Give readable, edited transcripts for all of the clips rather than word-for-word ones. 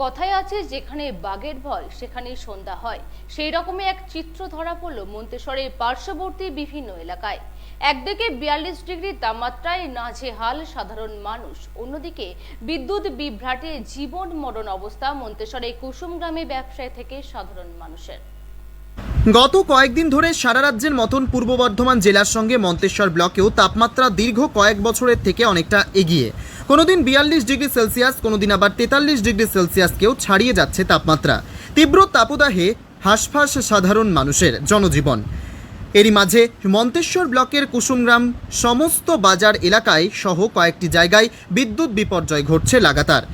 কথায় আছে যেখানে বাঘের ভয় সেখানে সন্ধ্যা হয়। সেই রকমই এক চিত্র ধরা পড়ল মন্তেশ্বরের পার্শ্ববর্তী বিভিন্ন এলাকায়। একদিকে 42 ডিগ্রি তাপমাত্রায় নাজেহাল সাধারণ মানুষ, অন্যদিকে বিদ্যুৎ বিভ্রাটে জীবন মরণ অবস্থা মন্তেশ্বরের কুসুম গ্রামে ব্যবসায়ী থেকে সাধারণ মানুষের। গত কয়েকদিন ধরে সারা রাজ্যের মতন পূর্ব বর্ধমান জেলার সঙ্গে মন্তেশ্বর ব্লকেও তাপমাত্রা দীর্ঘ কয়েক বছরের থেকে অনেকটা এগিয়ে। কোনোদিন 42 ডিগ্রি সেলসিয়াস, কোনোদিন আবার 43 ডিগ্রি সেলসিয়াসকেও ছাড়িয়ে যাচ্ছে তাপমাত্রা। তীব্র তাপদাহে হাঁসফাঁস সাধারণ মানুষের জনজীবন। এরই মাঝে মন্তেশ্বর ব্লকের কুসুমগ্রাম সমস্ত বাজার এলাকায় সহ কয়েকটি জায়গায় বিদ্যুৎ বিপর্যয় ঘটছে লাগাতার।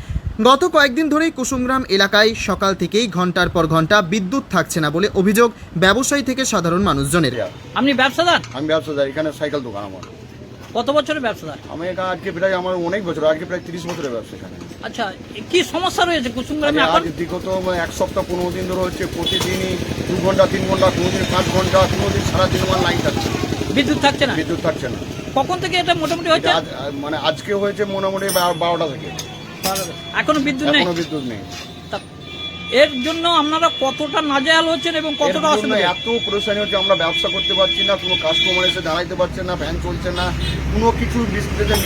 গত কয়েকদিন ধরেই কুসুমগ্রাম এলাকায় সকাল থেকেই ঘন্টার পর ঘন্টা বিদ্যুৎ থাকছে না বলে অভিযোগ ব্যবসায়ী থেকে সাধারণ মানুষজনের। আপনি ব্যবসাদার? আমি ব্যবসাদার, এখানে সাইকেল দোকান আমার। কত বছরের ব্যবসাদার? আমি এখানে আজকে প্রায় আমার অনেক বছর, আজকে প্রায় 30 বছরের ব্যবসা এখানে। আচ্ছা, কি সমস্যা রয়েছে কুসুমগ্রামে এখন? আজ বিগত এক সপ্তাহ 15 দিন ধরে হচ্ছে, প্রতিদিনই 2 ঘন্টা 3 ঘন্টা, কোনোদিন 5 ঘন্টা, কোনোদিন সারাদিন আমার লাইন থাকছে, বিদ্যুৎ থাকছে না। বিদ্যুৎ থাকছে না। কখন থেকে এটা মোটামুটি হচ্ছে? মানে আজকে হয়েছে মোটামুটি 12টা থেকে। এখনো বিদ্যুৎ নেই? এখনো বিদ্যুৎ নেই। এর জন্য আপনারা কতটা নাজেহাল হচ্ছেন এবং কতটা অসুবিধা? এত পরেশানি হচ্ছে, আমরা ব্যবসা করতে পারছি না, কোনো কাস্টমার এসে দাঁড়াইতে পারছে না, ফ্যান চলছে না, কোনো কিছু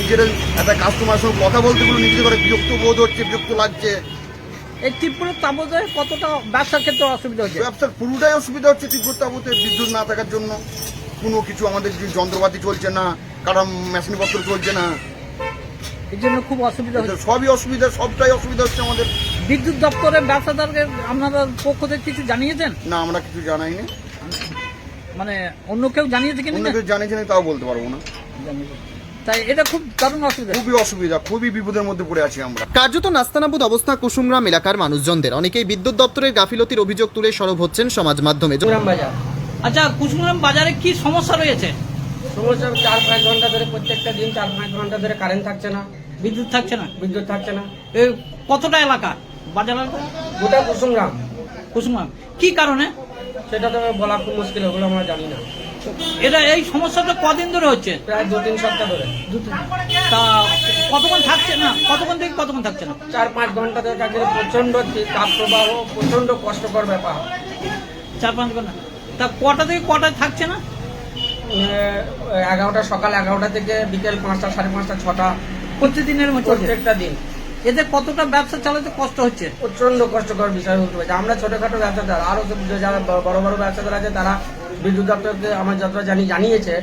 নিজের একটা কাস্টমার সঙ্গে কথা বলতে গেলে নিজেদের করে বিরক্ত বোধ হচ্ছে, বিরক্ত লাগছে। এই তীব্র তাপদাহে কতটা ব্যবসার ক্ষেত্রে অসুবিধা হচ্ছে? ব্যবসার পুরোটাই অসুবিধা হচ্ছে তীব্র তাপতে, বিদ্যুৎ না থাকার জন্য। কোনো কিছু আমাদের যে যন্ত্রপাতি চলছে না, কারণ মেশিনপত্র চলছে না, এর জন্য খুব অসুবিধা হচ্ছে। সবই অসুবিধা, সবটাই অসুবিধা হচ্ছে আমাদের। বিদ্যুৎ দপ্তরে ব্যবসাদারকে আপনারা পক্ষ থেকে কিছু জানিয়েছেন? না, আমরা কিছু জানাইনি। মানে অন্য কেউ জানিয়েছে কিনা? অন্য কেউ জানিয়েছে তাও বলতে পারবো না। তাই এটা খুব দারুণ অসুবিধা, খুবই অসুবিধা, খুবই বিপদের মধ্যে পড়ে আছি আমরা। কার্যত নাস্তানাবুদ অবস্থা কুসুমগ্রাম এলাকার মানুষজনদের। অনেকেই বিদ্যুৎ দপ্তরের গাফিলতির অভিযোগ তুলে সরব হচ্ছেন সমাজ মাধ্যমে। আচ্ছা, কুসুমগ্রাম বাজারে কি সমস্যা রয়েছে? সমস্যা 4-5 ঘন্টা ধরে, প্রত্যেকটা দিন 4-5 ঘন্টা ধরে কারেন্ট থাকছে না, বিদ্যুৎ থাকছে না। বিদ্যুৎ থাকছে না। এই কতটা এলাকা বাজার এলাকা? গোটা কুসুমগ্রাম। কুসুমগ্রাম কি কারণে? সেটা তো বলা খুব মুশকিল, ওগুলো আমরা জানি না। এটা এই সমস্যাটা কদিন ধরে হচ্ছে? প্রায় 2-3 সপ্তাহ ধরে। তা কতক্ষণ থাকছে না? কতক্ষণ থেকে কতক্ষণ থাকছে না? 4-5 ঘন্টা ধরে থাকছে। প্রচন্ড তাপ প্রবাহ, প্রচন্ড কষ্টকর ব্যাপার। 4-5 ঘন্টা। তা কটা থেকে কটায় থাকছে না? 11টা, সকাল 11টা থেকে বিকেল 5টা, 5:30, 6টা, প্রতিদিনের মতো প্রত্যেকটা দিন। এতে কতটা ব্যবসা চালাতে কষ্ট হচ্ছে? প্রচন্ড কষ্টকর বিষয় বলতে পারছি। আমরা ছোটখাটো ব্যবসাদার, আরো যারা বড় বড় ব্যবসাদার আছে তারা বিদ্যুৎ দপ্তরকে আমার যতটা জানিয়েছে,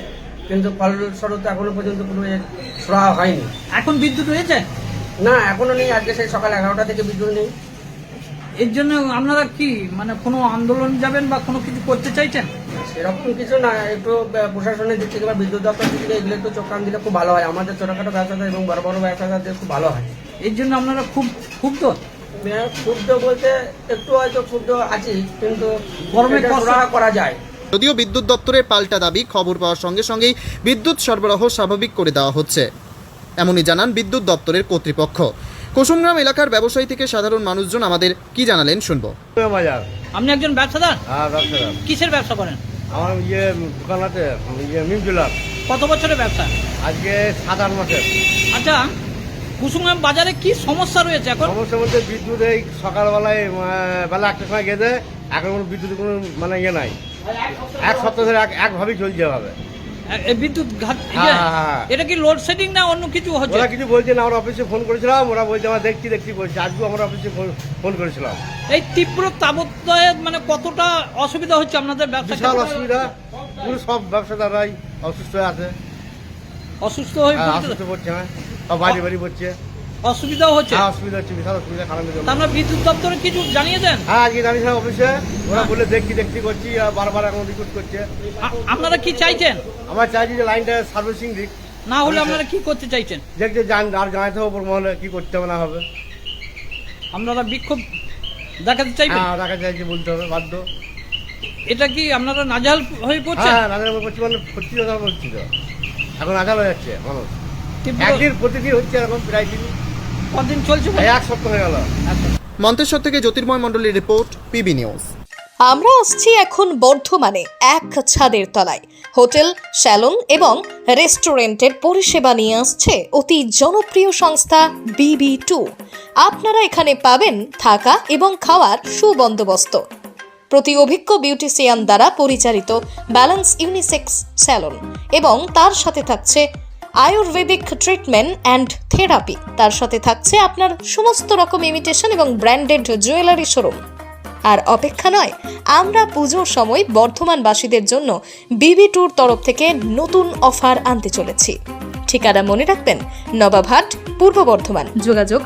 কিন্তু ফলস্বরূপ এখনো পর্যন্ত কোনো সুরাহা হয়নি। এখন বিদ্যুৎ হয়েছে না, এখনো নেই। আজকে সেই সকাল 11টা থেকে বিদ্যুৎ নেই। এর জন্য আপনারা কি মানে কোনো আন্দোলন যাবেন বা কোনো কিছু করতে চাইছেন? সেরকম কিছু না, একটু প্রশাসনের দিক থেকে বা বিদ্যুৎ দপ্তর দিক থেকে এগুলো একটু চোখ কান দিলে খুব ভালো হয়। আমাদের ছোটখাটো ব্যবসাদার এবং বড় বড় ব্যবসাদারদের খুব ভালো হয়। এর জন্য আপনারা খুব ক্ষুব্ধ? ক্ষুব্ধ বলতে একটু হয়তো ক্ষুব্ধ আছি, কিন্তু গরমে সুরাহা করা যায়। যদিও বিদ্যুৎ দপ্তরের পাল্টা দাবি, খবর পাওয়ার সঙ্গে সঙ্গেই বিদ্যুৎ সরবরাহ স্বাভাবিক করে দেওয়া হচ্ছে, এমনই জানান বিদ্যুৎ দপ্তরের কর্তৃপক্ষ। কুসুমগ্রাম এলাকার ব্যবসায়ী থেকে সাধারণ মানুষজন আমাদের কি জানালেন শুনবো। আপনি একজন ব্যবসাদার? হ্যাঁ, ব্যবসাদার। কিসের ব্যবসা করেন? আমার দোকান আছে, মিমজুলার। কত বছরের ব্যবসা? আজকে 7-8 মাসের। আচ্ছা, কুসুমগ্রাম বাজারে কি সমস্যা রয়েছে এখন? সমস্যার মধ্যে বিদ্যুৎ এই সকালবেলায় বেলা 1টার সময় গেছে, এখন কোনো বিদ্যুতের কোনো মানে ইয়ে নাই। 1 সপ্তাহ ধরে একভাবেই চলছে হবে। এই বিদ্যুৎ হ্যাঁ। এটা কি লোডশেডিং না অন্য কিছু হচ্ছে? ওরা কিছু বলছে না, আমরা অফিসে ফোন করেছিলাম, ওরা বলছে আমরা দেখছি বলছে। আজকেও আমরা অফিসে ফোন করেছিলাম। এই তীব্র তাপদাহে মানে কতটা অসুবিধা হচ্ছে আপনাদের ব্যবসা? বিশাল অসুবিধা, পুরো সব ব্যবসাদাররাই অসুস্থ হয়ে আছে। অসুস্থ হয়ে অসুস্থ পড়ছে, হ্যাঁ, সব বাড়ি পড়ছে। অসুবিধাও হচ্ছে? হ্যাঁ, অসুবিধা হচ্ছে, বিশাল অসুবিধা কারণের জন্য। আমরা বিদ্যুৎ দপ্তরে কিছু জানিয়েছেন? হ্যাঁ, আজকে জানিয়েছিলাম অফিসে, ওরা বলে দেখছি করছি, আর বারবার এখন রিপোর্ট করছে। আপনারা কি চাইছেন? আমরা চাইছি যে লাইনটা সার্ভিসিং দিক। না হলে আপনারা কি করতে চাইছেন? দেখছে আর জানাতে হবে ওপর মহলে কি করতে হবে না হবে। আপনারা বিক্ষোভ দেখাতে চাইবেন? হ্যাঁ, টাকা চাইছি, বলতে হবে বাধ্য। এটা কি আপনারা নাজাল হয়ে পড়ছেন? হ্যাঁ, নাজাল হয়ে পড়ছি মানে সত্যি কথা বলছি তো, এখন নাজাল হয়ে যাচ্ছে মানুষ। তীব্র- একদিন প্রতিদিন হচ্ছে এরকম, প্রায় দিন কদিন চলছে? 1 সপ্তাহ হয়ে গেল। মন্তেশ্বর থেকে জ্যোতির্ময় মণ্ডলের রিপোর্ট, পিবি নিউজ। আমরা আসছি এখন বর্ধমানে এক ছাদের তলায়। হোটেল, স্যালন এবং রেস্টুরেন্টের পরিষেবা নিয়ে আসছে অতি জনপ্রিয় সংস্থা BB2। আপনারা এখানে পাবেন থাকা এবং খাওয়ার সুবন্দোবস্ত। প্রতি অভিজ্ঞ বিউটিশিয়ান দ্বারা পরিচালিত ব্যালেন্স ইউনিসেক্স স্যালন এবং তার সাথে থাকছে আয়ুর্বেদিক ট্রিটমেন্ট অ্যান্ড থেরাপি। তার সাথে থাকছে আপনার সমস্ত রকম ইমিটেশন এবং ব্র্যান্ডেড জুয়েলারি শোরুম। আর অপেক্ষা নয়, আমরা পুজোর সময় বর্ধমানবাসীদের জন্য বিবি ট্যুর তরফ থেকে নতুন অফার আনতে চলেছি। ঠিকানা মনে রাখবেন, নবাবহাট, পূর্ব বর্ধমান। যোগাযোগ